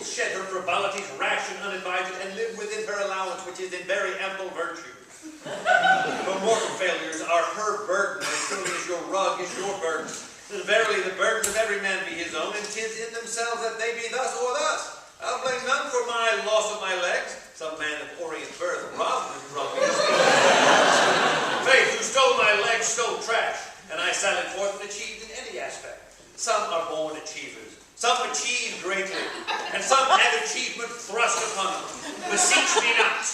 shed her frivolities, rash and unadvised, and live within her allowance, which is in very ample virtue. Your mortal failures are her burden, as surely as your rug is your burden. And verily the burdens of every man be his own, and 'tis in themselves that they be thus or thus. I'll blame none for my loss of my legs. Some man of Orient birth robbed them from me. Faith, who stole my legs, stole trash, and I sallied forth and achieved in any aspect. Some are born achievers. Some achieve greatly, and some have achievement thrust upon them. Beseech me not.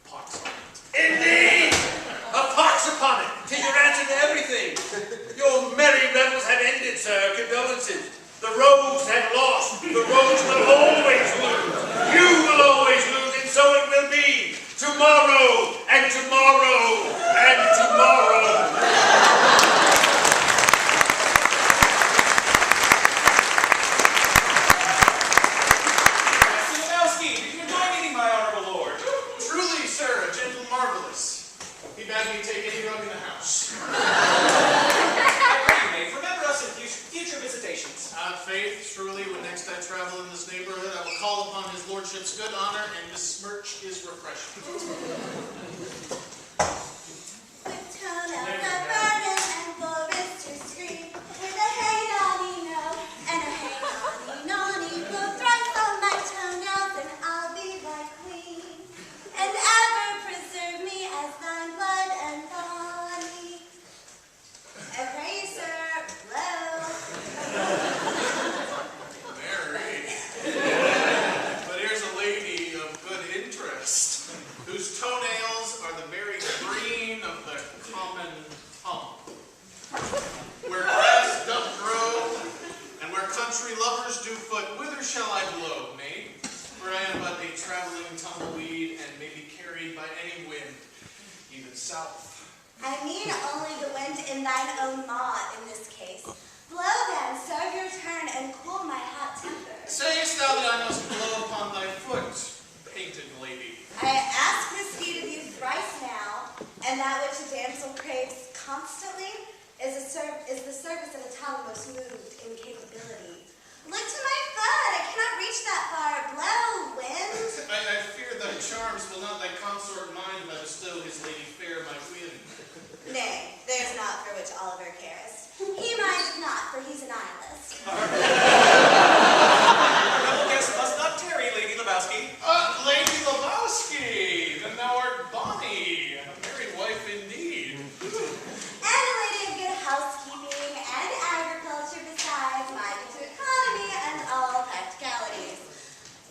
Pox on it. Indeed! A pox upon it! 'Tis your answer to everything. Your merry revels have ended, sir. Condolences. The rogues have lost. The rogues will always lose. You will always lose, and so it will be. Tomorrow, and tomorrow, and tomorrow. Lebowski, did you enjoy meeting my honorable lord? Truly, sir, a gentle marvelous. He bade me take any rug in the house. I pray you may remember us in future visitations. Faith, truly, when next I travel in this neighborhood, I will call upon his lordship's good honor and besmirch his refreshment. With toenails that burn and foresters scream, with a hey naughty no and a hey naughty naughty, blow thrice on my toenails and I'll be thy queen, and ever preserve me as thine blood and body. I pray you, sir, blow. Mary. But here's a lady of good interest, whose toenails are the very green of the common tongue. Where grass doth grow, and where country lovers do foot, whither shall I blow, maid? For I am but a traveling tumbleweed, and may be carried by any wind, even south. I mean only the wind in thine own maw in this case. Blow then, serve your turn, and cool my hot temper. Sayest thou that I must blow upon thy foot, painted lady? I ask this deed of you thrice now, and that which a damsel craves constantly is the service of a tongue most moved in capability. Look to my foot, I cannot reach that far. Blow, wind. I fear thy charms will not thy consort mind if I bestow his lady fair my win. Nay, there's naught for which Oliver cares. He mindeth not, for he's an eyeless. Rebel guest must not tarry, Lady Lebowski. Lady Lebowski, then thou art bonny, a married wife indeed. And a lady of good housekeeping and agriculture besides, minded to economy and all practicalities.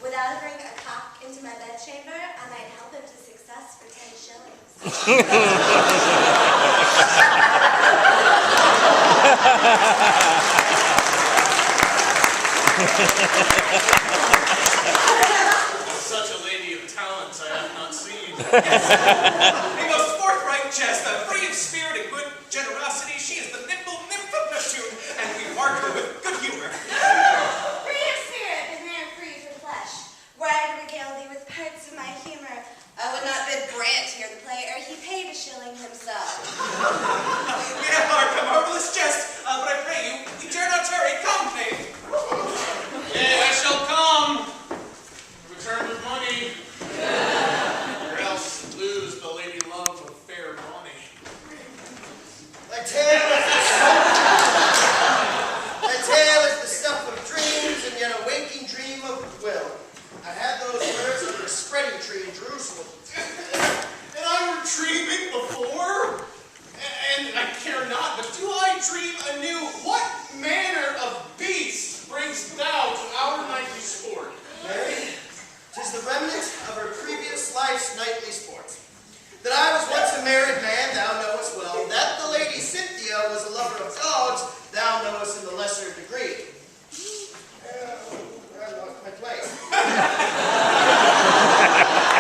Without bring a cock into my bedchamber, I might help him to success for 10 shillings. Such a lady of talents I have not seen. A most forthright jest, free of spirit and good generosity. She is the nimble nymph of Neptune, and we mark her with good humor. Free of spirit, but man free for the flesh. Were I to regale thee with parts of my humor, I would not bid Brant here the play, ere he paid a shilling himself. We have marked a marvelous jest, but I pray you, we dare not tarry. Come, knave. Yea, I shall come. Return with money. Or else lose the lady love of fair Bonnie. My tale is the stuff of dreams, and yet a waking dream of will. I had those words under a spreading tree in Jerusalem. And I were dreaming before, and I care not, but do I dream anew? What manner of beast brings thou to our nightly sport? Mary, 'tis the remnant of her previous life's nightly sports. That I was once a married man, thou knowest well. That the lady Cynthia was a lover of dogs, thou knowest in the lesser degree. I lost my place.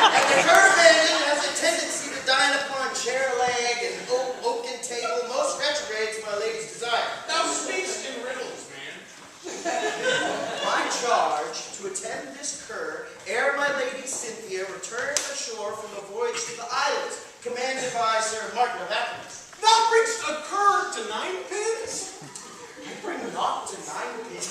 And the curveband has a tendency to dine upon chair leg and oaken table, most retrograde to my lady's desire. Thou speakst in riddles, man. My charge to attend this cur ere my lady Cynthia returns ashore from a voyage to the islands, commanded by Sir Martin of Athens. Thou bringst a cur to ninepins? I bring not to ninepins.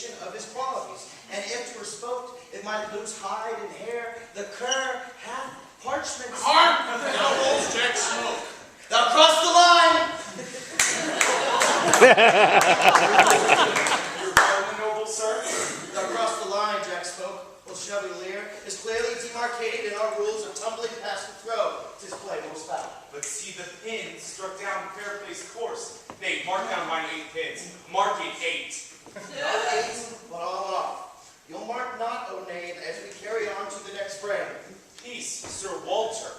demonstration of his qualities. And if 'twere smoked, it might lose hide and hair. The cur hath parchments. Hark! Thou holds Jack Smoke. Thou crossed the line! Your pardon, noble sir? Thou crossed the line, Jack Smoke. Old Chevalier is clearly demarcated in our rules of tumbling past the throw. 'Tis play most foul. But see the pin struck down fair place course. Nay, mark down mine 8 pins. Mark it 8. Not 8, but all off. You'll mark not, O knave, as we carry on to the next frame. Peace, Sir Walter.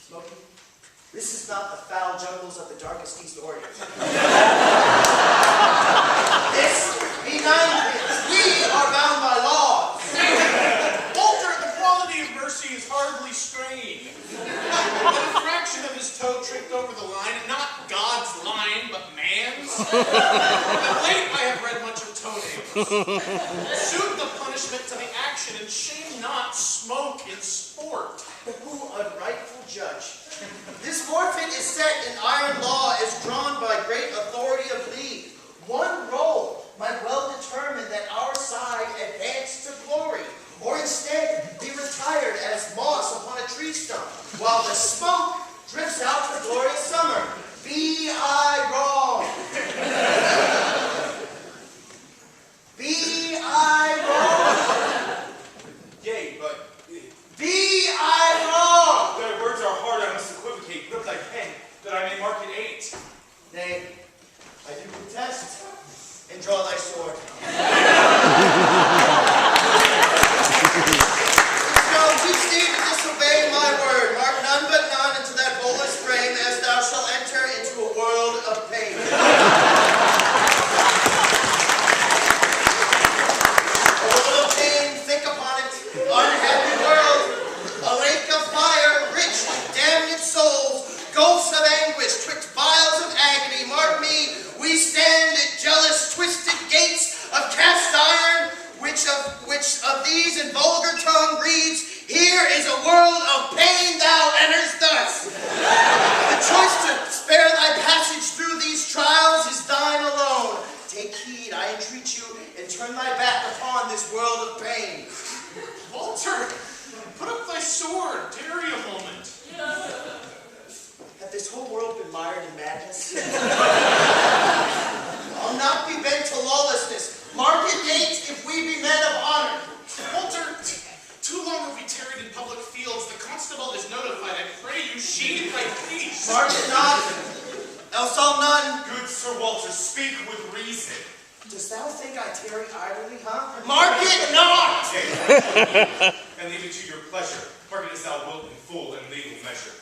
Smoky, this is not the foul jungles of the darkest East Orient. This be 9 pins. We are bound by laws. Walter, the quality of mercy is hardly strained. But a fraction of his toe tripped over the line, and not God's line, but man's. Of late I have read much of toenails. Suit the punishment to the action, and shame not smoke in sport. Who unrightful judge? This forfeit is set in iron law, is drawn by great authority of league. One roll might well determine that our side advance to glory, or instead be retired as moss upon a tree stump, while the smoke drifts out to glorious summer. Be I wrong? Be I wrong? Yea, but Be I wrong? thy words are hard, I must equivocate. Grip thy pen, that I may mark it 8. Nay, I do contest, and draw thy sword. So teach thee to disobey my word. Mark none but none into that bolus frame, as thou shalt enter into a world of pain. A world of pain, think upon it, unhappy world. A lake of fire, rich with damned souls, ghosts of anguish, twixt vials of agony. Mark me, we stand at jealous, twisted gates of cast iron, which of these in vulgar tongue reads, here is a world of pain thou enterest thus. The choice to spare thy passage through these trials is thine alone. Take heed, I entreat you, and turn thy back upon this world of pain. Walter, put up thy sword. Tarry a moment. Hath this whole world been mired in madness? I'll not be bent to lawlessness. Mark it 8 if we be men of honor. Walter, too long have we tarried in public fields. The constable is notified. I pray you sheathe thy peace. Mark it not, else I'll none. Good Sir Walter, speak with reason. Dost thou think I tarry idly, huh? Mark it not! And leave it to your pleasure. Mark it as thou wilt in full and legal measure.